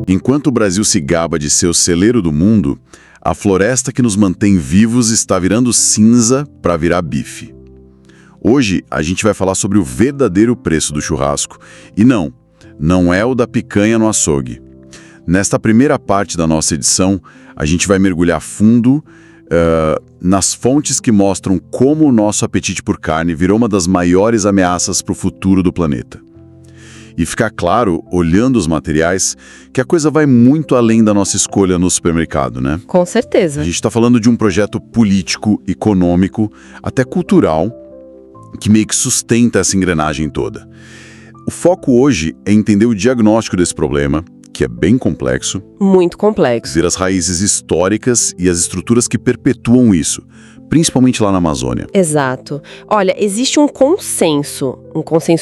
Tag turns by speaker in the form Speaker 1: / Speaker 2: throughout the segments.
Speaker 1: Enquanto o Brasil se gaba de ser o celeiro do mundo, a floresta que nos mantém vivos está virando cinza para virar bife. Hoje, a gente vai falar sobre o verdadeiro preço do churrasco. E não é o da picanha no açougue. Nesta primeira parte da nossa edição, a gente vai mergulhar fundo nas fontes que mostram como o nosso apetite por carne virou uma das maiores ameaças para o futuro do planeta. E ficar claro, olhando os materiais, que a coisa vai muito além da nossa escolha no supermercado, né?
Speaker 2: Com certeza.
Speaker 1: A gente está falando de um projeto político, econômico, até cultural, que meio que sustenta essa engrenagem toda. O foco hoje é entender o diagnóstico desse problema, que é bem complexo.
Speaker 2: Muito complexo.
Speaker 1: Ver as raízes históricas e as estruturas que perpetuam isso, principalmente lá na Amazônia.
Speaker 2: Exato. Olha, existe um consenso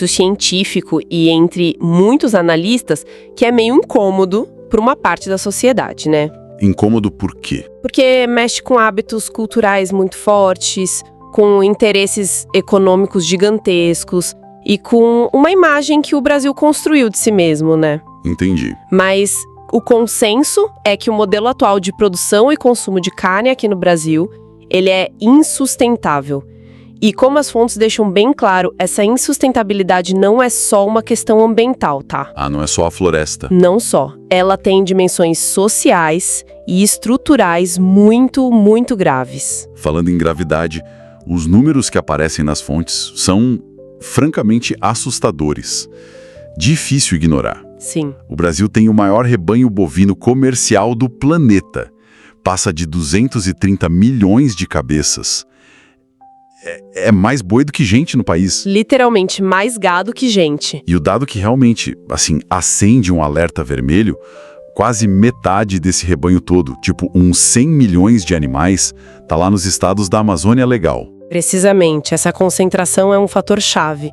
Speaker 2: científico e entre muitos analistas que é meio incômodo para uma parte da sociedade, né?
Speaker 1: Incômodo por quê?
Speaker 2: Porque mexe com hábitos culturais muito fortes, com interesses econômicos gigantescos e com uma imagem que o Brasil construiu de si mesmo, né?
Speaker 1: Entendi.
Speaker 2: Mas o consenso é que o modelo atual de produção e consumo de carne aqui no Brasil, ele é insustentável. E como as fontes deixam bem claro, essa insustentabilidade não é só uma questão ambiental, tá?
Speaker 1: Ah, não é só a floresta.
Speaker 2: Não só. Ela tem dimensões sociais e estruturais muito, muito graves.
Speaker 1: Falando em gravidade, os números que aparecem nas fontes são, francamente, assustadores. Difícil ignorar.
Speaker 2: Sim.
Speaker 1: O Brasil tem o maior rebanho bovino comercial do planeta. Passa de 230 milhões de cabeças. É mais boi do que gente no país.
Speaker 2: Literalmente mais gado que gente.
Speaker 1: E o dado que realmente, acende um alerta vermelho, quase metade desse rebanho todo, tipo uns 100 milhões de animais, tá lá nos estados da Amazônia Legal.
Speaker 2: Precisamente, essa concentração é um fator-chave.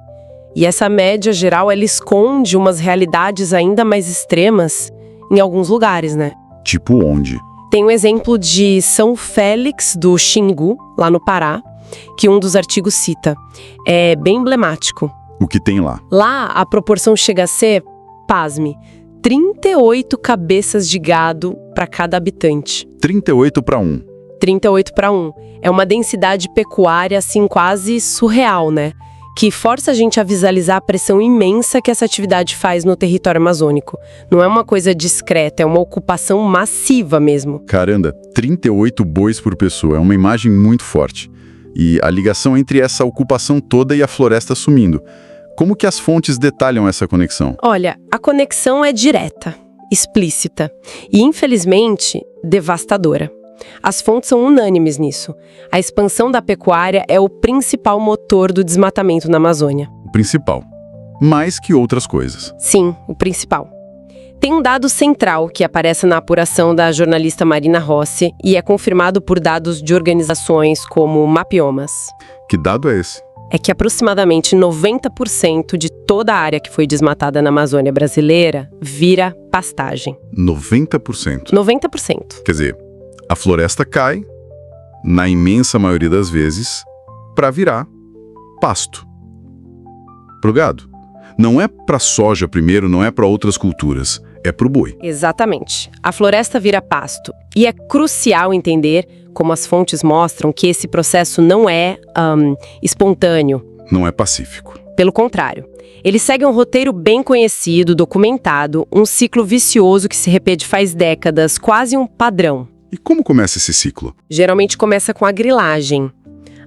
Speaker 2: E essa média geral, ela esconde umas realidades ainda mais extremas em alguns lugares, né?
Speaker 1: Tipo onde?
Speaker 2: Tem um exemplo de São Félix do Xingu, lá no Pará, que um dos artigos cita. É bem emblemático.
Speaker 1: O que tem lá?
Speaker 2: Lá, a proporção chega a ser, pasme, 38 cabeças de gado para cada habitante.
Speaker 1: 38 para 1.
Speaker 2: 38 para 1. É uma densidade pecuária, assim, quase surreal, né? Que força a gente a visualizar a pressão imensa que essa atividade faz no território amazônico. Não é uma coisa discreta, é uma ocupação massiva mesmo.
Speaker 1: Caramba, 38 bois por pessoa, é uma imagem muito forte. E a ligação entre essa ocupação toda e a floresta sumindo. Como que as fontes detalham essa conexão?
Speaker 2: Olha, a conexão é direta, explícita e, infelizmente, devastadora. As fontes são unânimes nisso. A expansão da pecuária é o principal motor do desmatamento na Amazônia.
Speaker 1: O principal. Mais que outras coisas.
Speaker 2: Sim, o principal. Tem um dado central que aparece na apuração da jornalista Marina Rossi e é confirmado por dados de organizações como Mapiomas.
Speaker 1: Que dado é esse?
Speaker 2: É que aproximadamente 90% de toda a área que foi desmatada na Amazônia brasileira vira pastagem.
Speaker 1: 90%?
Speaker 2: 90%.
Speaker 1: Quer dizer, a floresta cai, na imensa maioria das vezes, para virar pasto. Pro gado. Não é para soja primeiro, não é para outras culturas, é pro boi.
Speaker 2: Exatamente. A floresta vira pasto. E é crucial entender, como as fontes mostram, que esse processo não é espontâneo.
Speaker 1: Não é pacífico.
Speaker 2: Pelo contrário. Ele segue um roteiro bem conhecido, documentado, um ciclo vicioso que se repete faz décadas, quase um padrão.
Speaker 1: E como começa esse ciclo?
Speaker 2: Geralmente começa com a grilagem,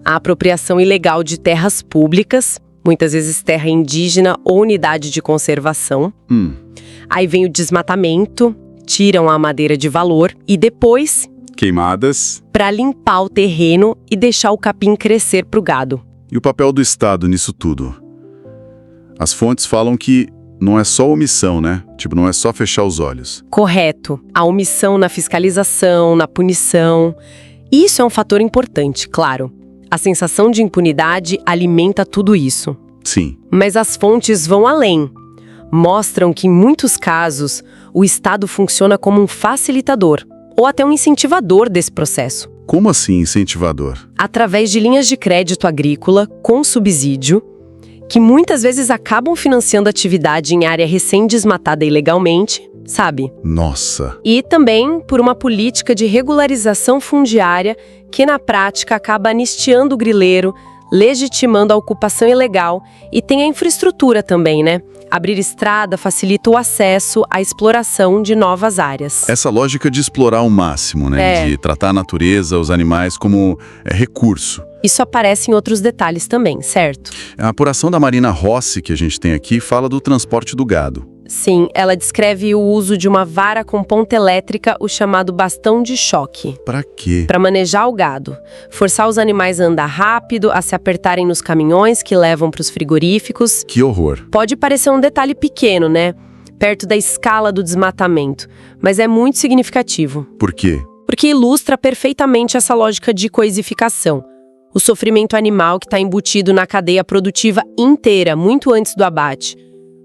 Speaker 2: a apropriação ilegal de terras públicas, muitas vezes terra indígena ou unidade de conservação. Aí vem o desmatamento, tiram a madeira de valor e depois...
Speaker 1: queimadas.
Speaker 2: Para limpar o terreno e deixar o capim crescer para o gado.
Speaker 1: E o papel do Estado nisso tudo? As fontes falam que não é só omissão, né? Tipo, não é só fechar os olhos.
Speaker 2: Correto. A omissão na fiscalização, na punição. Isso é um fator importante, claro. A sensação de impunidade alimenta tudo isso.
Speaker 1: Sim.
Speaker 2: Mas as fontes vão além. Mostram que, em muitos casos, o Estado funciona como um facilitador ou até um incentivador desse processo.
Speaker 1: Como assim incentivador?
Speaker 2: Através de linhas de crédito agrícola com subsídio, que muitas vezes acabam financiando atividade em área recém-desmatada ilegalmente, sabe?
Speaker 1: Nossa!
Speaker 2: E também por uma política de regularização fundiária que, na prática, acaba anistiando o grileiro, legitimando a ocupação ilegal e tem a infraestrutura também, né? Abrir estrada facilita o acesso à exploração de novas áreas.
Speaker 1: Essa lógica de explorar ao máximo, né? De tratar a natureza, os animais como recurso.
Speaker 2: Isso aparece em outros detalhes também, certo?
Speaker 1: A apuração da Marina Rossi que a gente tem aqui fala do transporte do gado.
Speaker 2: Sim, ela descreve o uso de uma vara com ponta elétrica, o chamado bastão de choque.
Speaker 1: Pra quê?
Speaker 2: Para manejar o gado, forçar os animais a andar rápido, a se apertarem nos caminhões que levam para os frigoríficos.
Speaker 1: Que horror.
Speaker 2: Pode parecer um detalhe pequeno, né? Perto da escala do desmatamento, mas é muito significativo.
Speaker 1: Por quê?
Speaker 2: Porque ilustra perfeitamente essa lógica de coisificação. O sofrimento animal que está embutido na cadeia produtiva inteira, muito antes do abate.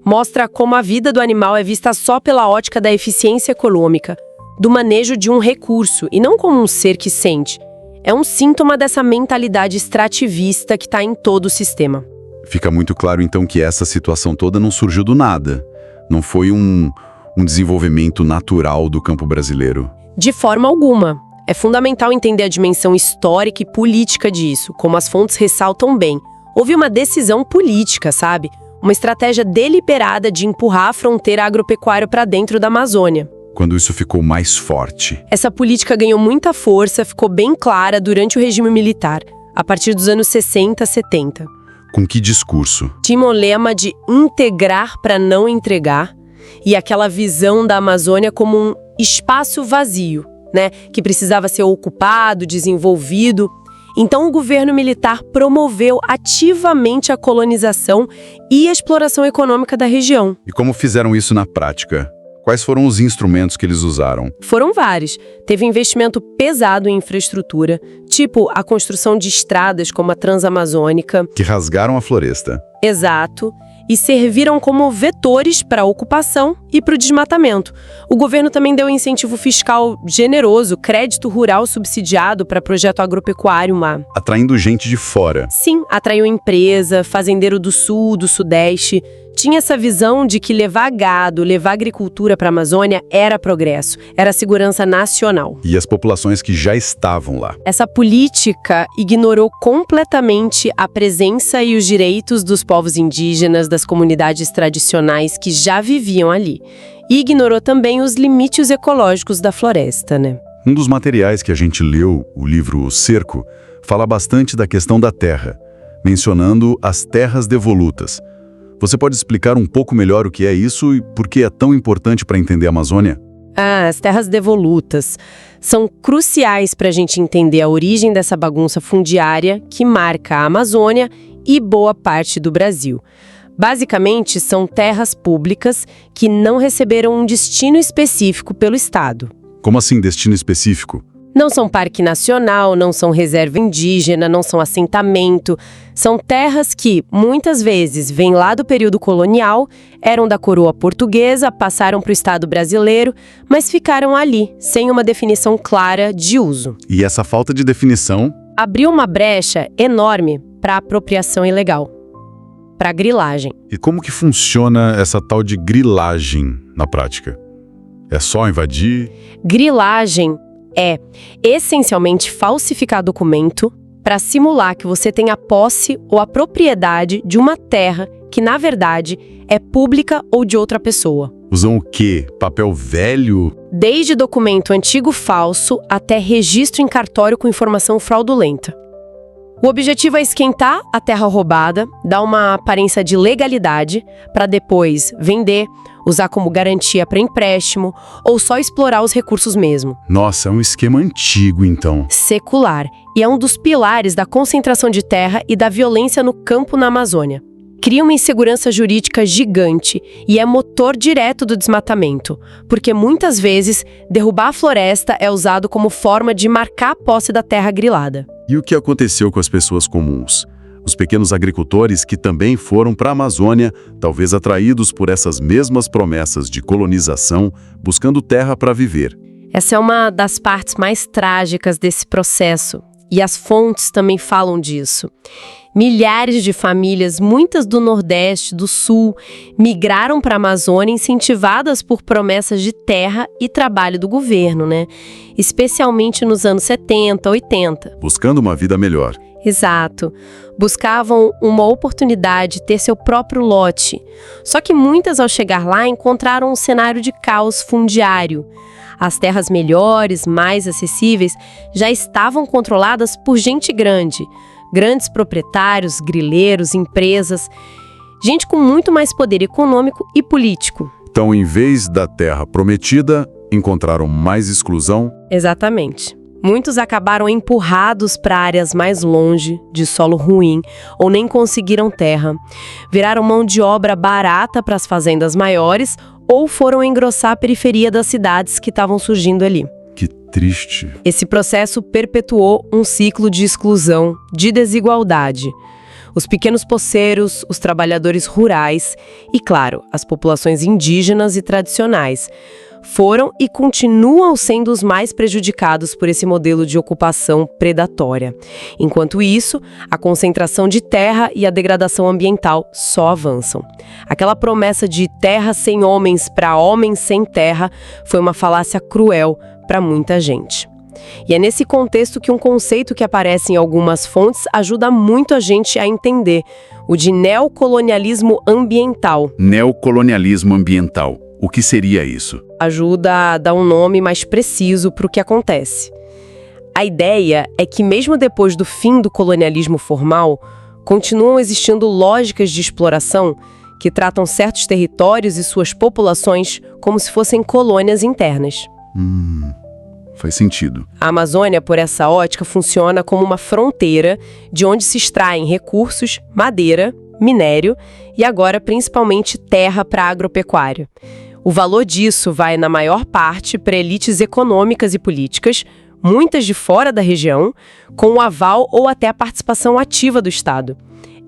Speaker 2: Mostra como a vida do animal é vista só pela ótica da eficiência econômica, do manejo de um recurso, e não como um ser que sente. É um síntoma dessa mentalidade extrativista que está em todo o sistema.
Speaker 1: Fica muito claro, então, que essa situação toda não surgiu do nada. Não foi um desenvolvimento natural do campo brasileiro.
Speaker 2: De forma alguma. É fundamental entender a dimensão histórica e política disso, como as fontes ressaltam bem. Houve uma decisão política, sabe? Uma estratégia deliberada de empurrar a fronteira agropecuária para dentro da Amazônia.
Speaker 1: Quando isso ficou mais forte.
Speaker 2: Essa política ganhou muita força, ficou bem clara durante o regime militar, a partir dos anos 60, 70.
Speaker 1: Com que discurso?
Speaker 2: Tinha um lema de integrar para não entregar, e aquela visão da Amazônia como um espaço vazio, né, que precisava ser ocupado, desenvolvido. Então, o governo militar promoveu ativamente a colonização e a exploração econômica da região.
Speaker 1: E como fizeram isso na prática? Quais foram os instrumentos que eles usaram?
Speaker 2: Foram vários. Teve investimento pesado em infraestrutura, tipo a construção de estradas como a Transamazônica.
Speaker 1: Que rasgaram a floresta.
Speaker 2: Exato. E serviram como vetores para a ocupação e para o desmatamento. O governo também deu incentivo fiscal generoso, crédito rural subsidiado para projeto agropecuário lá.
Speaker 1: Atraindo gente de fora.
Speaker 2: Sim, atraiu empresa, fazendeiro do sul, do sudeste. Tinha essa visão de que levar gado, levar agricultura para a Amazônia era progresso, era segurança nacional.
Speaker 1: E as populações que já estavam lá.
Speaker 2: Essa política ignorou completamente a presença e os direitos dos povos indígenas, das comunidades tradicionais que já viviam ali. E ignorou também os limites ecológicos da floresta, né?
Speaker 1: Um dos materiais que a gente leu, o livro O Cerco, fala bastante da questão da terra, mencionando as terras devolutas. Você pode explicar um pouco melhor o que é isso e por que é tão importante para entender a Amazônia?
Speaker 2: As terras devolutas são cruciais para a gente entender a origem dessa bagunça fundiária que marca a Amazônia e boa parte do Brasil. Basicamente, são terras públicas que não receberam um destino específico pelo Estado.
Speaker 1: Como assim destino específico?
Speaker 2: Não são parque nacional, não são reserva indígena, não são assentamento. São terras que, muitas vezes, vêm lá do período colonial, eram da coroa portuguesa, passaram para o Estado brasileiro, mas ficaram ali, sem uma definição clara de uso.
Speaker 1: E essa falta de definição
Speaker 2: abriu uma brecha enorme para a apropriação ilegal, para a grilagem.
Speaker 1: E como que funciona essa tal de grilagem na prática? É só invadir?
Speaker 2: Grilagem é, essencialmente, falsificar documento para simular que você tem a posse ou a propriedade de uma terra que, na verdade, é pública ou de outra pessoa.
Speaker 1: Usam o quê? Papel velho?
Speaker 2: Desde documento antigo falso até registro em cartório com informação fraudulenta. O objetivo é esquentar a terra roubada, dar uma aparência de legalidade para depois vender, usar como garantia para empréstimo ou só explorar os recursos mesmo.
Speaker 1: Nossa, é um esquema antigo, então.
Speaker 2: Secular. E é um dos pilares da concentração de terra e da violência no campo na Amazônia. Cria uma insegurança jurídica gigante e é motor direto do desmatamento, porque muitas vezes derrubar a floresta é usado como forma de marcar a posse da terra grilada.
Speaker 1: E o que aconteceu com as pessoas comuns? Os pequenos agricultores que também foram para a Amazônia, talvez atraídos por essas mesmas promessas de colonização, buscando terra para viver.
Speaker 2: Essa é uma das partes mais trágicas desse processo, e as fontes também falam disso. Milhares de famílias, muitas do Nordeste, do Sul, migraram para a Amazônia incentivadas por promessas de terra e trabalho do governo, né? Especialmente nos anos 70, 80.
Speaker 1: Buscando uma vida melhor.
Speaker 2: Exato. Buscavam uma oportunidade de ter seu próprio lote. Só que muitas, ao chegar lá, encontraram um cenário de caos fundiário. As terras melhores, mais acessíveis, já estavam controladas por gente grande. Grandes proprietários, grileiros, empresas. Gente com muito mais poder econômico e político.
Speaker 1: Então, em vez da terra prometida, encontraram mais exclusão?
Speaker 2: Exatamente. Muitos acabaram empurrados para áreas mais longe, de solo ruim, ou nem conseguiram terra. Viraram mão de obra barata para as fazendas maiores ou foram engrossar a periferia das cidades que estavam surgindo ali.
Speaker 1: Que triste.
Speaker 2: Esse processo perpetuou um ciclo de exclusão, de desigualdade. Os pequenos poceiros, os trabalhadores rurais e, claro, as populações indígenas e tradicionais foram e continuam sendo os mais prejudicados por esse modelo de ocupação predatória. Enquanto isso, a concentração de terra e a degradação ambiental só avançam. Aquela promessa de terra sem homens para homens sem terra foi uma falácia cruel para muita gente. E é nesse contexto que um conceito que aparece em algumas fontes ajuda muito a gente a entender, o de neocolonialismo ambiental.
Speaker 1: Neocolonialismo ambiental. O que seria isso?
Speaker 2: Ajuda a dar um nome mais preciso para o que acontece. A ideia é que mesmo depois do fim do colonialismo formal, continuam existindo lógicas de exploração que tratam certos territórios e suas populações como se fossem colônias internas.
Speaker 1: Faz sentido.
Speaker 2: A Amazônia, por essa ótica, funciona como uma fronteira de onde se extraem recursos, madeira, minério e agora principalmente terra para agropecuária. O valor disso vai, na maior parte, para elites econômicas e políticas, muitas de fora da região, com o aval ou até a participação ativa do Estado.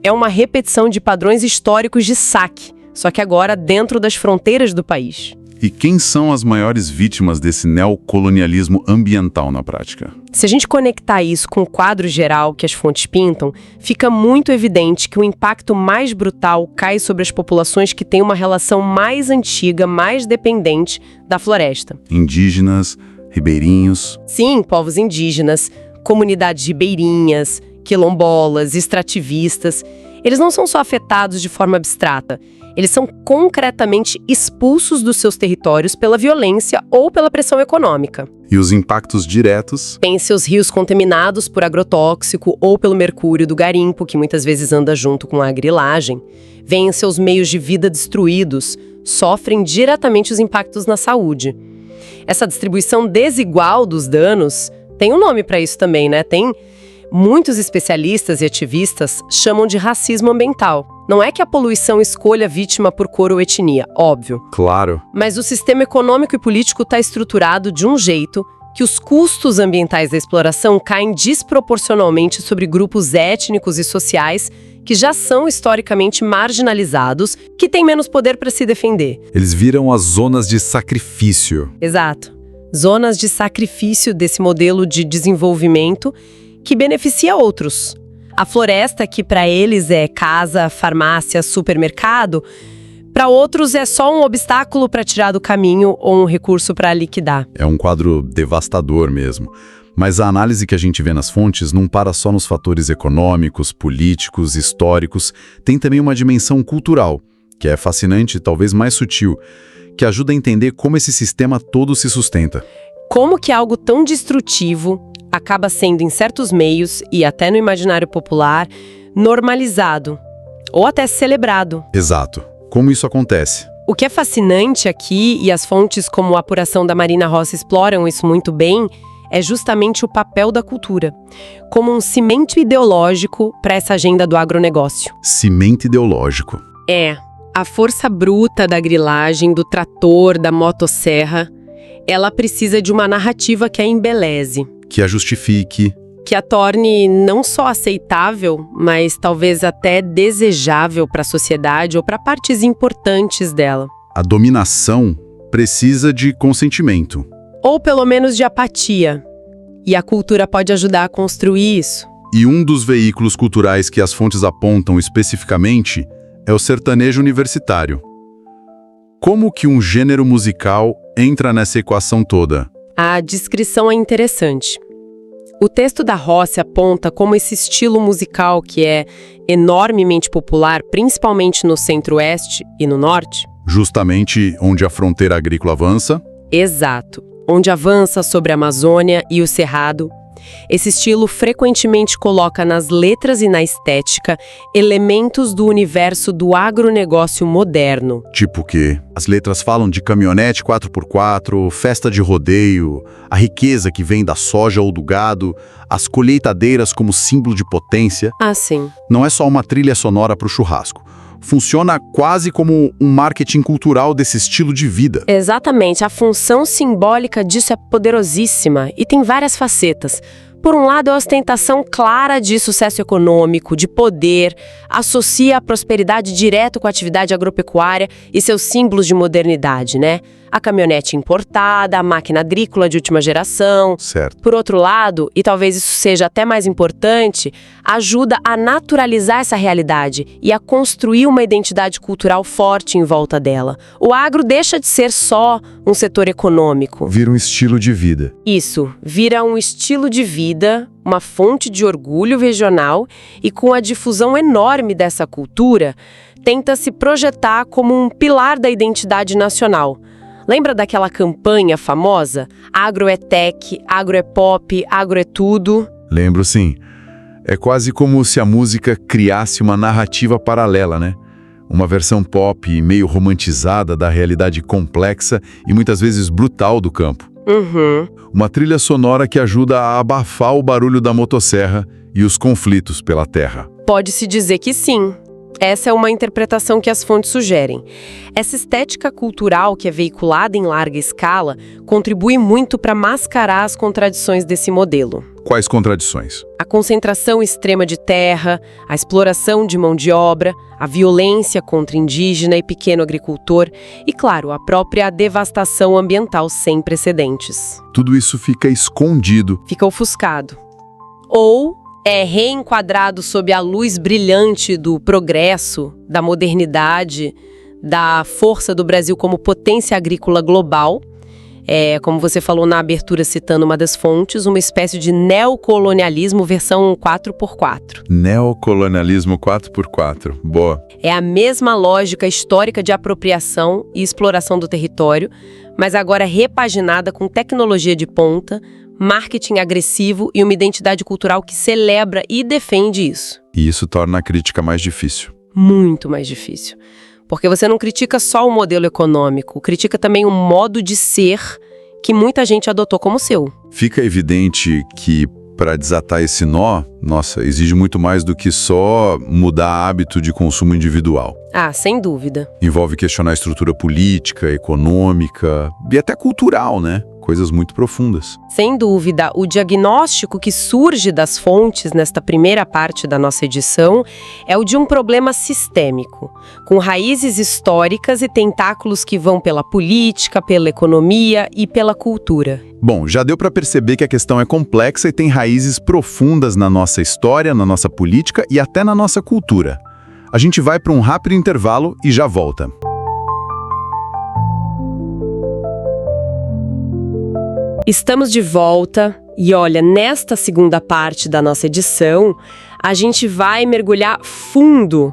Speaker 2: É uma repetição de padrões históricos de saque, só que agora dentro das fronteiras do país.
Speaker 1: E quem são as maiores vítimas desse neocolonialismo ambiental na prática?
Speaker 2: Se a gente conectar isso com o quadro geral que as fontes pintam, fica muito evidente que o impacto mais brutal cai sobre as populações que têm uma relação mais antiga, mais dependente da floresta.
Speaker 1: Indígenas, ribeirinhos.
Speaker 2: Sim, povos indígenas, comunidades ribeirinhas, quilombolas, extrativistas. Eles não são só afetados de forma abstrata. Eles são concretamente expulsos dos seus territórios pela violência ou pela pressão econômica.
Speaker 1: E os impactos diretos?
Speaker 2: Tem seus rios contaminados por agrotóxico ou pelo mercúrio do garimpo, que muitas vezes anda junto com a grilagem. Vêm seus meios de vida destruídos, sofrem diretamente os impactos na saúde. Essa distribuição desigual dos danos tem um nome para isso também, né? Muitos especialistas e ativistas chamam de racismo ambiental. Não é que a poluição escolha a vítima por cor ou etnia, óbvio.
Speaker 1: Claro.
Speaker 2: Mas o sistema econômico e político está estruturado de um jeito que os custos ambientais da exploração caem desproporcionalmente sobre grupos étnicos e sociais que já são historicamente marginalizados, que têm menos poder para se defender.
Speaker 1: Eles viram as zonas de sacrifício.
Speaker 2: Exato. Zonas de sacrifício desse modelo de desenvolvimento que beneficia outros. A floresta, que para eles é casa, farmácia, supermercado, para outros é só um obstáculo para tirar do caminho ou um recurso para liquidar.
Speaker 1: É um quadro devastador mesmo. Mas a análise que a gente vê nas fontes não para só nos fatores econômicos, políticos, históricos. Tem também uma dimensão cultural, que é fascinante e talvez mais sutil, que ajuda a entender como esse sistema todo se sustenta.
Speaker 2: Como que algo tão destrutivo acaba sendo, em certos meios, e até no imaginário popular, normalizado, ou até celebrado.
Speaker 1: Exato. Como isso acontece?
Speaker 2: O que é fascinante aqui, e as fontes como a apuração da Marina Rossi exploram isso muito bem, é justamente o papel da cultura, como um cimento ideológico para essa agenda do agronegócio.
Speaker 1: Cimento ideológico.
Speaker 2: É, a força bruta da grilagem, do trator, da motosserra, ela precisa de uma narrativa que a embeleze.
Speaker 1: Que a justifique.
Speaker 2: Que a torne não só aceitável, mas talvez até desejável para a sociedade ou para partes importantes dela.
Speaker 1: A dominação precisa de consentimento.
Speaker 2: Ou pelo menos de apatia. E a cultura pode ajudar a construir isso.
Speaker 3: E um dos veículos culturais que as fontes apontam especificamente é o sertanejo universitário. Como que um gênero musical entra nessa equação toda?
Speaker 2: A descrição é interessante. O texto da Rossi aponta como esse estilo musical, que é enormemente popular, principalmente no centro-oeste e no norte.
Speaker 3: Justamente onde a fronteira agrícola avança?
Speaker 2: Exato. Onde avança sobre a Amazônia e o Cerrado. Esse estilo frequentemente coloca nas letras e na estética elementos do universo do agronegócio moderno.
Speaker 3: Tipo o quê? As letras falam de caminhonete 4x4, festa de rodeio, a riqueza que vem da soja ou do gado, as colheitadeiras como símbolo de potência.
Speaker 2: Ah, sim.
Speaker 3: Não é só uma trilha sonora para o churrasco. Funciona quase como um marketing cultural desse estilo de vida.
Speaker 2: Exatamente. A função simbólica disso é poderosíssima e tem várias facetas. Por um lado, a ostentação clara de sucesso econômico, de poder, associa a prosperidade direto com a atividade agropecuária e seus símbolos de modernidade, né? A caminhonete importada, a máquina agrícola de última geração.
Speaker 3: Certo.
Speaker 2: Por outro lado, e talvez isso seja até mais importante, ajuda a naturalizar essa realidade e a construir uma identidade cultural forte em volta dela. O agro deixa de ser só um setor econômico.
Speaker 3: Vira um estilo de vida.
Speaker 2: Isso, vira um estilo de vida, uma fonte de orgulho regional e com a difusão enorme dessa cultura, tenta se projetar como um pilar da identidade nacional. Lembra daquela campanha famosa? Agro é tech, agro é pop, agro é tudo.
Speaker 3: Lembro, sim. É quase como se a música criasse uma narrativa paralela, né? Uma versão pop meio romantizada da realidade complexa e muitas vezes brutal do campo.
Speaker 2: Uhum.
Speaker 3: Uma trilha sonora que ajuda a abafar o barulho da motosserra e os conflitos pela terra.
Speaker 2: Pode-se dizer que sim. Essa é uma interpretação que as fontes sugerem. Essa estética cultural que é veiculada em larga escala contribui muito para mascarar as contradições desse modelo.
Speaker 3: Quais contradições?
Speaker 2: A concentração extrema de terra, a exploração de mão de obra, a violência contra indígena e pequeno agricultor e, claro, a própria devastação ambiental sem precedentes.
Speaker 3: Tudo isso fica escondido.
Speaker 2: Fica ofuscado. Ou é reenquadrado sob a luz brilhante do progresso, da modernidade, da força do Brasil como potência agrícola global. Como você falou na abertura, citando uma das fontes, uma espécie de neocolonialismo versão 4x4.
Speaker 3: Neocolonialismo 4x4. Boa.
Speaker 2: É a mesma lógica histórica de apropriação e exploração do território, mas agora repaginada com tecnologia de ponta, marketing agressivo e uma identidade cultural que celebra e defende isso.
Speaker 3: E isso torna a crítica mais difícil.
Speaker 2: Muito mais difícil. Porque você não critica só o modelo econômico, critica também o modo de ser que muita gente adotou como seu.
Speaker 3: Fica evidente que, para desatar esse nó, exige muito mais do que só mudar hábito de consumo individual.
Speaker 2: Ah, sem dúvida.
Speaker 3: Envolve questionar a estrutura política, econômica e até cultural, né? Coisas muito profundas.
Speaker 2: Sem dúvida, o diagnóstico que surge das fontes nesta primeira parte da nossa edição é o de um problema sistêmico, com raízes históricas e tentáculos que vão pela política, pela economia e pela cultura.
Speaker 3: Bom, já deu para perceber que a questão é complexa e tem raízes profundas na nossa história, na nossa política e até na nossa cultura. A gente vai para um rápido intervalo e já volta.
Speaker 2: Estamos de volta e olha, nesta segunda parte da nossa edição, a gente vai mergulhar fundo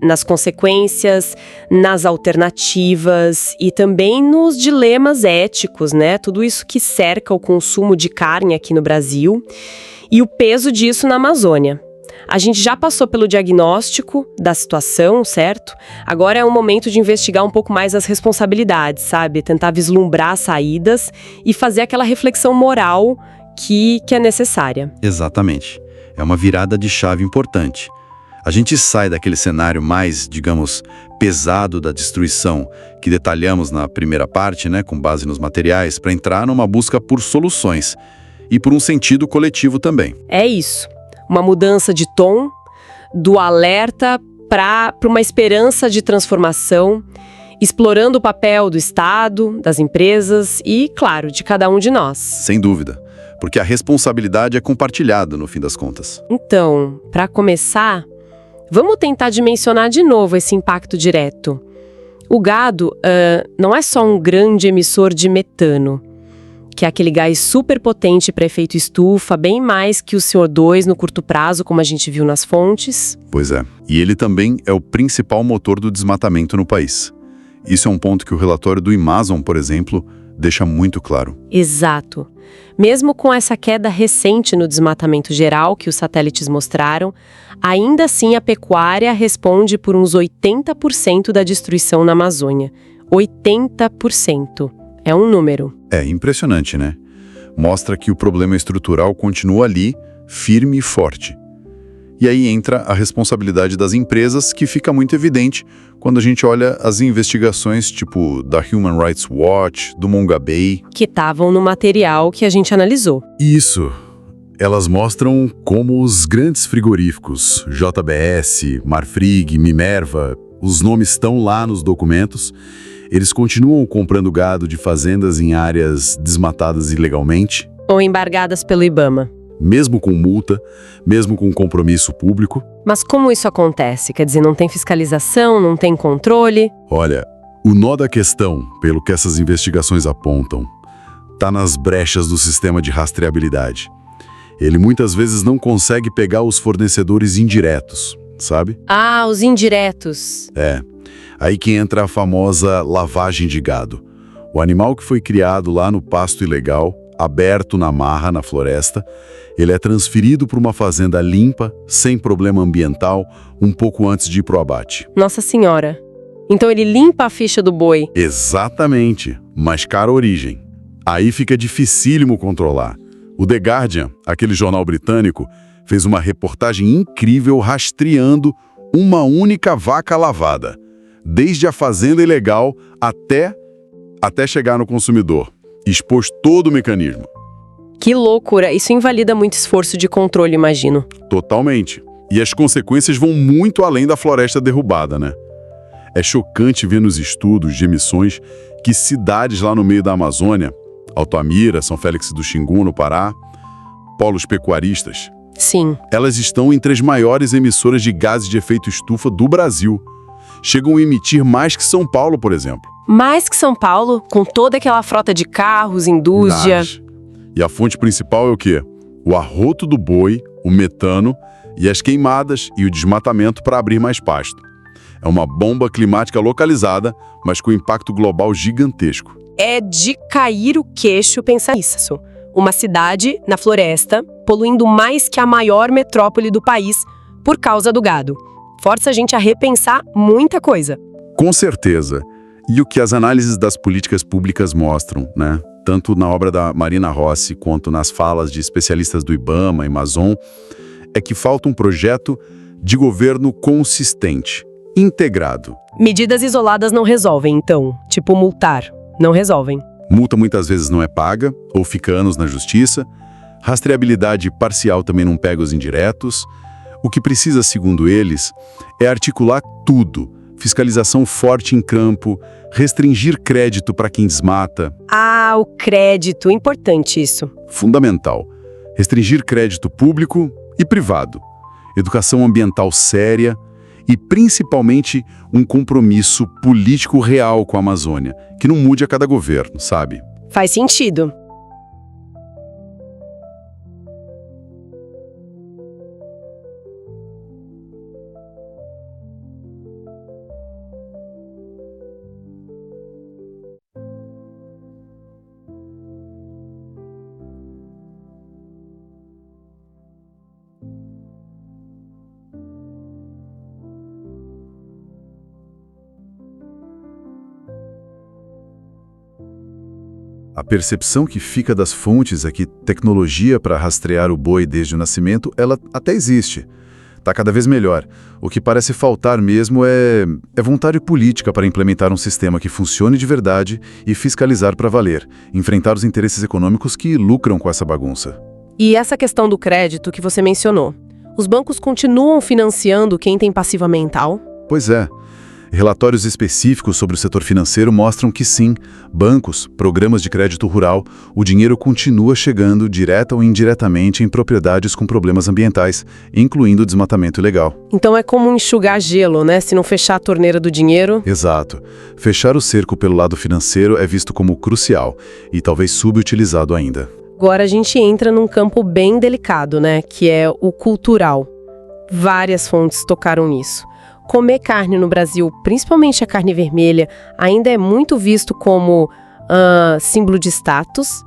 Speaker 2: nas consequências, nas alternativas e também nos dilemas éticos, né? Tudo isso que cerca o consumo de carne aqui no Brasil e o peso disso na Amazônia. A gente já passou pelo diagnóstico da situação, certo? Agora é um momento de investigar um pouco mais as responsabilidades, sabe? Tentar vislumbrar saídas e fazer aquela reflexão moral que é necessária.
Speaker 3: Exatamente. É uma virada de chave importante. A gente sai daquele cenário mais, digamos, pesado da destruição que detalhamos na primeira parte, né, com base nos materiais, para entrar numa busca por soluções e por um sentido coletivo também.
Speaker 2: É isso. Uma mudança de tom, do alerta para uma esperança de transformação, explorando o papel do Estado, das empresas e, claro, de cada um de nós.
Speaker 3: Sem dúvida. porque a responsabilidade é compartilhada no fim das contas.
Speaker 2: Então, para começar, vamos tentar dimensionar de novo esse impacto direto. O gado não é só um grande emissor de metano, que é aquele gás super potente para efeito estufa, bem mais que o CO2 no curto prazo, como a gente viu nas fontes.
Speaker 3: Pois é. E ele também é o principal motor do desmatamento no país. Isso é um ponto que o relatório do Amazon, por exemplo, deixa muito claro.
Speaker 2: Exato. Mesmo com essa queda recente no desmatamento geral que os satélites mostraram, ainda assim a pecuária responde por uns 80% da destruição na Amazônia. 80%. É um número.
Speaker 3: É impressionante, né? Mostra que o problema estrutural continua ali, firme e forte. E aí entra a responsabilidade das empresas, que fica muito evidente quando a gente olha as investigações tipo da Human Rights Watch, do Mongabay.
Speaker 2: Que estavam no material que a gente analisou.
Speaker 1: Isso. Elas mostram como os grandes frigoríficos, JBS, Marfrig, Minerva, os nomes estão lá nos documentos. Eles continuam comprando gado de fazendas em áreas desmatadas ilegalmente.
Speaker 2: Ou embargadas pelo IBAMA.
Speaker 1: Mesmo com multa, mesmo com compromisso público.
Speaker 2: Mas como isso acontece? Quer dizer, não tem fiscalização, não tem controle?
Speaker 1: Olha, o nó da questão, pelo que essas investigações apontam, está nas brechas do sistema de rastreabilidade. Ele muitas vezes não consegue pegar os fornecedores indiretos, sabe?
Speaker 2: Ah, os indiretos.
Speaker 1: É. Aí que entra a famosa lavagem de gado. O animal que foi criado lá no pasto ilegal, aberto na marra, na floresta, ele é transferido para uma fazenda limpa, sem problema ambiental, um pouco antes de ir para o abate.
Speaker 2: Nossa Senhora. Então ele limpa a ficha do boi.
Speaker 1: Exatamente, mascara a origem. Aí fica dificílimo controlar. O The Guardian, aquele jornal britânico, fez uma reportagem incrível rastreando uma única vaca lavada, desde a fazenda ilegal até chegar no consumidor. Expôs todo o mecanismo.
Speaker 2: Que loucura! Isso invalida muito esforço de controle, imagino.
Speaker 1: Totalmente. E as consequências vão muito além da floresta derrubada, né? É chocante ver nos estudos de emissões que cidades lá no meio da Amazônia, Altamira, São Félix do Xingu, no Pará, polos pecuaristas,
Speaker 2: Sim.
Speaker 1: elas estão entre as maiores emissoras de gases de efeito estufa do Brasil. Chegam a emitir mais que São Paulo, por exemplo.
Speaker 2: Mais que São Paulo, com toda aquela frota de carros, indústria.
Speaker 1: Gases. E a fonte principal é o quê? O arroto do boi, o metano e as queimadas e o desmatamento para abrir mais pasto. É uma bomba climática localizada, mas com impacto global gigantesco.
Speaker 2: É de cair o queixo pensar nisso. Uma cidade na floresta, poluindo mais que a maior metrópole do país por causa do gado. Força a gente a repensar muita coisa.
Speaker 1: Com certeza. E o que as análises das políticas públicas mostram, né? Tanto na obra da Marina Rossi quanto nas falas de especialistas do IBAMA e Amazon, é que falta um projeto de governo consistente, integrado.
Speaker 2: Medidas isoladas não resolvem, então. Tipo multar. Não resolvem.
Speaker 1: Multa muitas vezes não é paga, ou fica anos na justiça. Rastreabilidade parcial também não pega os indiretos. O que precisa, segundo eles, é articular tudo. Fiscalização forte em campo, restringir crédito para quem desmata.
Speaker 2: Ah, o crédito. Importante isso.
Speaker 1: Fundamental. Restringir crédito público e privado. Educação ambiental séria e, principalmente, um compromisso político real com a Amazônia, que não mude a cada governo, sabe?
Speaker 2: Faz sentido.
Speaker 3: A percepção que fica das fontes é que tecnologia para rastrear o boi desde o nascimento, ela até existe. Está cada vez melhor. O que parece faltar mesmo é vontade política para implementar um sistema que funcione de verdade e fiscalizar para valer, enfrentar os interesses econômicos que lucram com essa bagunça.
Speaker 2: E essa questão do crédito que você mencionou. Os bancos continuam financiando quem tem passivo ambiental?
Speaker 3: Pois é.
Speaker 1: Relatórios específicos sobre o setor financeiro mostram que sim, bancos, programas de crédito rural, o dinheiro continua chegando direta ou indiretamente em propriedades com problemas ambientais, incluindo o desmatamento ilegal.
Speaker 2: Então é como enxugar gelo, né? Se não fechar a torneira do dinheiro.
Speaker 1: Exato. Fechar o cerco pelo lado financeiro é visto como crucial e talvez subutilizado ainda.
Speaker 2: Agora a gente entra num campo bem delicado, né? Que é o cultural. Várias fontes tocaram nisso. Comer carne no Brasil, principalmente a carne vermelha, ainda é muito visto como símbolo de status,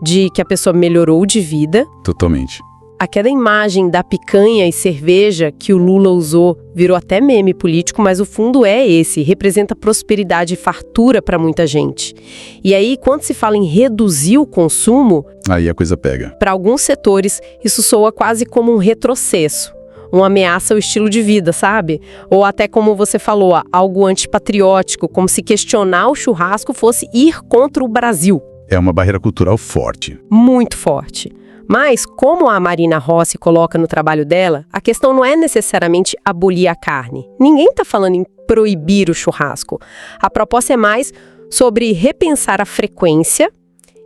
Speaker 2: de que a pessoa melhorou de vida.
Speaker 1: Totalmente.
Speaker 2: Aquela imagem da picanha e cerveja que o Lula usou virou até meme político, mas o fundo é esse, representa prosperidade e fartura para muita gente. E aí, quando se fala em reduzir o consumo,
Speaker 1: Aí a coisa pega.
Speaker 2: para alguns setores, isso soa quase como um retrocesso, uma ameaça ao estilo de vida, sabe? Ou até como você falou, algo antipatriótico, como se questionar o churrasco fosse ir contra o Brasil.
Speaker 1: É uma barreira cultural forte.
Speaker 2: Muito forte. Mas, como a Marina Rossi coloca no trabalho dela, a questão não é necessariamente abolir a carne. Ninguém está falando em proibir o churrasco. A proposta é mais sobre repensar a frequência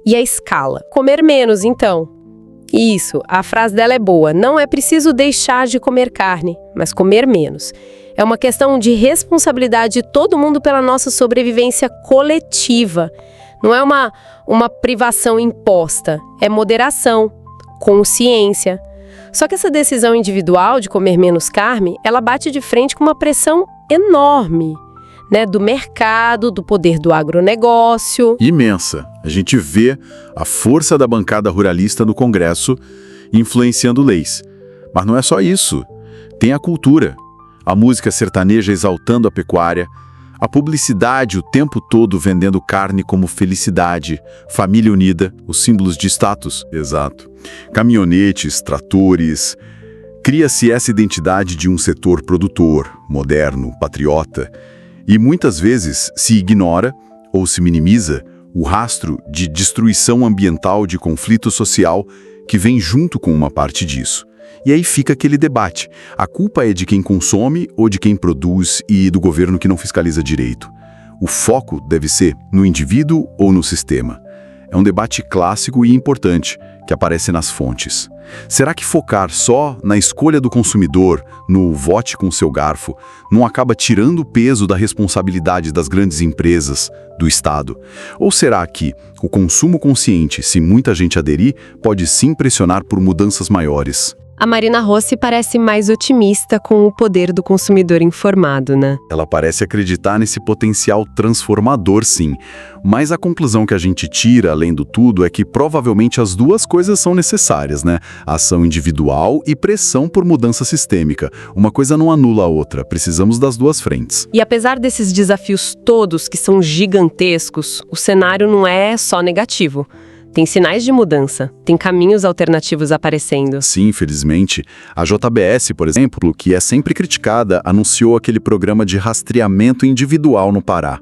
Speaker 2: e a escala. Comer menos, então. Isso, a frase dela é boa. Não é preciso deixar de comer carne, mas comer menos. É uma questão de responsabilidade de todo mundo pela nossa sobrevivência coletiva. Não é uma privação imposta, é moderação, consciência. Só que essa decisão individual de comer menos carne, ela bate de frente com uma pressão enorme, né, do mercado, do poder do agronegócio.
Speaker 1: Imensa. A gente vê a força da bancada ruralista no Congresso influenciando leis. Mas não é só isso. Tem a cultura, a música sertaneja exaltando a pecuária, a publicidade o tempo todo vendendo carne como felicidade, família unida, os símbolos de status. Exato. Caminhonetes, tratores. Cria-se essa identidade de um setor produtor, moderno, patriota. E muitas vezes se ignora ou se minimiza o rastro de destruição ambiental, de conflito social que vem junto com uma parte disso. E aí fica aquele debate. A culpa é de quem consome ou de quem produz e do governo que não fiscaliza direito? O foco deve ser no indivíduo ou no sistema? É um debate clássico e importante que aparece nas fontes. Será que focar só na escolha do consumidor, no vote com seu garfo, não acaba tirando o peso da responsabilidade das grandes empresas, do Estado? Ou será que o consumo consciente, se muita gente aderir, pode sim pressionar por mudanças maiores?
Speaker 2: A Marina Rossi parece mais otimista com o poder do consumidor informado, né?
Speaker 1: Ela parece acreditar nesse potencial transformador, sim. Mas a conclusão que a gente tira, além do tudo, é que provavelmente as duas coisas são necessárias, né? Ação individual e pressão por mudança sistêmica. Uma coisa não anula a outra, precisamos das duas frentes.
Speaker 2: E apesar desses desafios todos, que são gigantescos, o cenário não é só negativo. Tem sinais de mudança, tem caminhos alternativos aparecendo.
Speaker 1: Sim, infelizmente. A JBS, por exemplo, que é sempre criticada, anunciou aquele programa de rastreamento individual no Pará.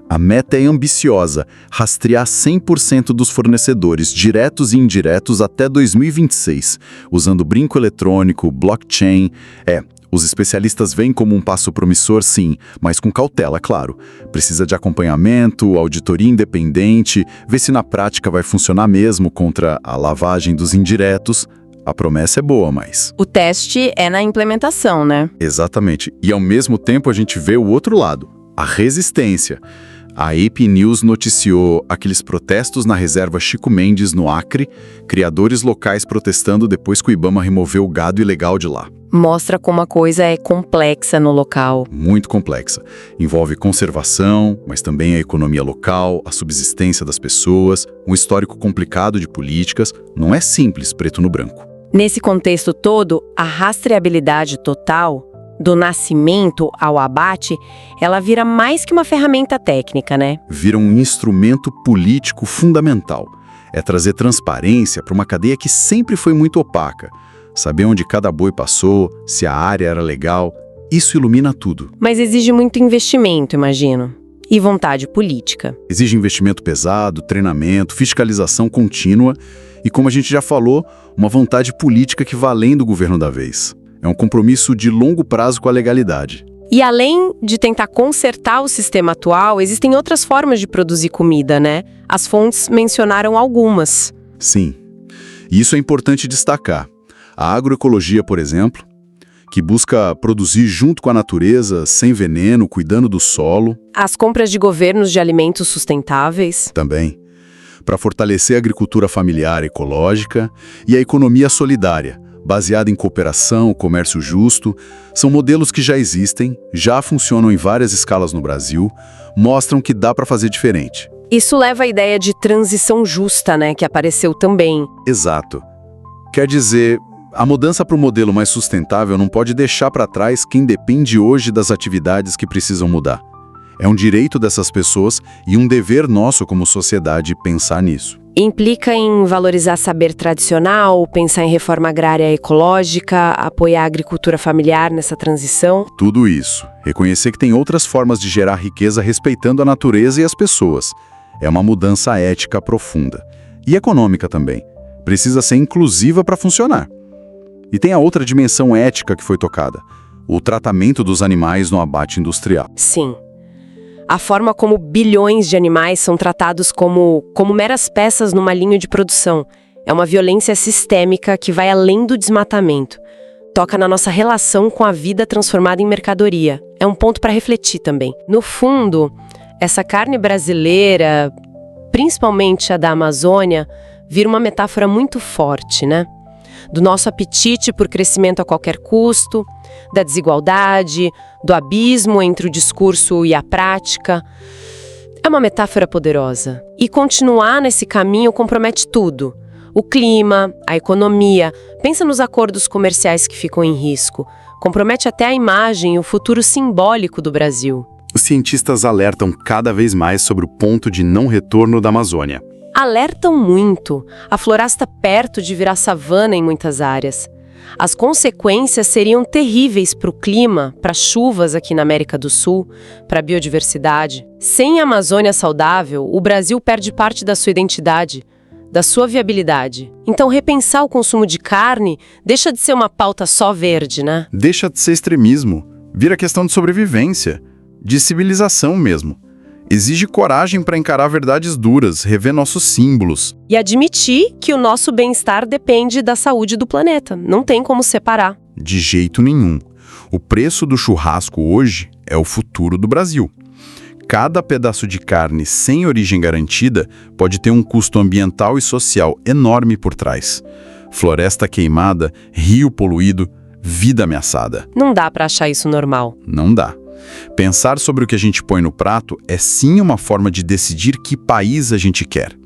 Speaker 1: A meta é ambiciosa, rastrear 100% dos fornecedores, diretos e indiretos, até 2026, usando brinco eletrônico, blockchain. Os especialistas veem como um passo promissor, sim, mas com cautela, claro. Precisa de acompanhamento, auditoria independente, ver se na prática vai funcionar mesmo contra a lavagem dos indiretos. A promessa é boa, mas...
Speaker 4: O teste é na implementação, né?
Speaker 1: Exatamente. E ao mesmo tempo a gente vê o outro lado, a resistência. A AP News noticiou aqueles protestos na reserva Chico Mendes, no Acre, criadores locais protestando depois que o Ibama removeu o gado ilegal de lá.
Speaker 4: Mostra como a coisa é complexa no local.
Speaker 1: Muito complexa. Envolve conservação, mas também a economia local, a subsistência das pessoas, um histórico complicado de políticas. Não é simples, preto no branco.
Speaker 4: Nesse contexto todo, a rastreabilidade total, do nascimento ao abate, ela vira mais que uma ferramenta técnica, né?
Speaker 1: Vira um instrumento político fundamental. É trazer transparência para uma cadeia que sempre foi muito opaca. Saber onde cada boi passou, se a área era legal, isso ilumina tudo.
Speaker 2: Mas exige muito investimento, imagino. E vontade política.
Speaker 1: Exige investimento pesado, treinamento, fiscalização contínua e, como a gente já falou, uma vontade política que vai além do governo da vez. É um compromisso de longo prazo com a legalidade.
Speaker 2: E além de tentar consertar o sistema atual, existem outras formas de produzir comida, né? As fontes mencionaram algumas.
Speaker 1: Sim, e isso é importante destacar. A agroecologia, por exemplo, que busca produzir junto com a natureza, sem veneno, cuidando do solo.
Speaker 2: As compras de governos de alimentos sustentáveis.
Speaker 1: Também, para fortalecer a agricultura familiar ecológica e a economia solidária, baseada em cooperação, comércio justo, são modelos que já existem, já funcionam em várias escalas no Brasil, mostram que dá para fazer diferente.
Speaker 2: Isso leva à ideia de transição justa, né, que apareceu também.
Speaker 1: Exato. Quer dizer, a mudança para um modelo mais sustentável não pode deixar para trás quem depende hoje das atividades que precisam mudar. É um direito dessas pessoas e um dever nosso como sociedade pensar nisso.
Speaker 2: Implica em valorizar saber tradicional, pensar em reforma agrária ecológica, apoiar a agricultura familiar nessa transição.
Speaker 1: Tudo isso. Reconhecer que tem outras formas de gerar riqueza respeitando a natureza e as pessoas. É uma mudança ética profunda. E econômica também. Precisa ser inclusiva para funcionar. E tem a outra dimensão ética que foi tocada. O tratamento dos animais no abate industrial.
Speaker 2: Sim. A forma como bilhões de animais são tratados como meras peças numa linha de produção. É uma violência sistêmica que vai além do desmatamento. Toca na nossa relação com a vida transformada em mercadoria. É um ponto para refletir também. No fundo, essa carne brasileira, principalmente a da Amazônia, vira uma metáfora muito forte, né? Do nosso apetite por crescimento a qualquer custo, da desigualdade, do abismo entre o discurso e a prática. É uma metáfora poderosa. E continuar nesse caminho compromete tudo. O clima, a economia, pensa nos acordos comerciais que ficam em risco. Compromete até a imagem e o futuro simbólico do Brasil.
Speaker 3: Os cientistas alertam cada vez mais sobre o ponto de não retorno da Amazônia.
Speaker 2: Alertam muito. A floresta perto de virar savana em muitas áreas. As consequências seriam terríveis para o clima, para chuvas aqui na América do Sul, para a biodiversidade. Sem a Amazônia saudável, o Brasil perde parte da sua identidade, da sua viabilidade. Então, repensar o consumo de carne deixa de ser uma pauta só verde, né?
Speaker 3: Deixa de ser extremismo. Vira questão de sobrevivência, de civilização mesmo. Exige coragem para encarar verdades duras, rever nossos símbolos.
Speaker 2: E admitir que o nosso bem-estar depende da saúde do planeta. Não tem como separar.
Speaker 3: De jeito nenhum. O preço do churrasco hoje é o futuro do Brasil. Cada pedaço de carne sem origem garantida pode ter um custo ambiental e social enorme por trás. Floresta queimada, rio poluído, vida ameaçada.
Speaker 2: Não dá para achar isso normal.
Speaker 3: Não dá. Pensar sobre o que a gente põe no prato é sim uma forma de decidir que país a gente quer.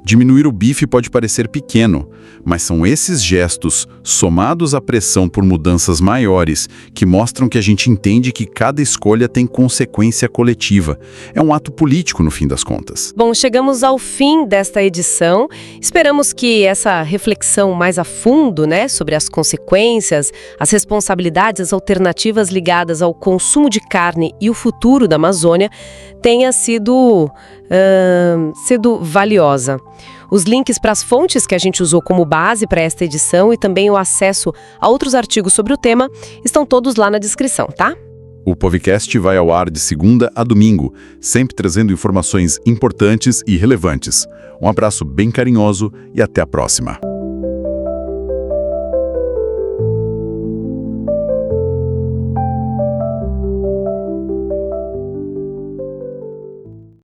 Speaker 3: Diminuir o bife pode parecer pequeno, mas são esses gestos, somados à pressão por mudanças maiores, que mostram que a gente entende que cada escolha tem consequência coletiva. É um ato político, no fim das contas.
Speaker 2: Bom, chegamos ao fim desta edição. Esperamos que essa reflexão mais a fundo, né, sobre as consequências, as responsabilidades, as alternativas ligadas ao consumo de carne e o futuro da Amazônia tenha sido valiosa. Os links para as fontes que a gente usou como base para esta edição e também o acesso a outros artigos sobre o tema estão todos lá na descrição, tá?
Speaker 1: O podcast vai ao ar de segunda a domingo, sempre trazendo informações importantes e relevantes. Um abraço bem carinhoso e até a próxima.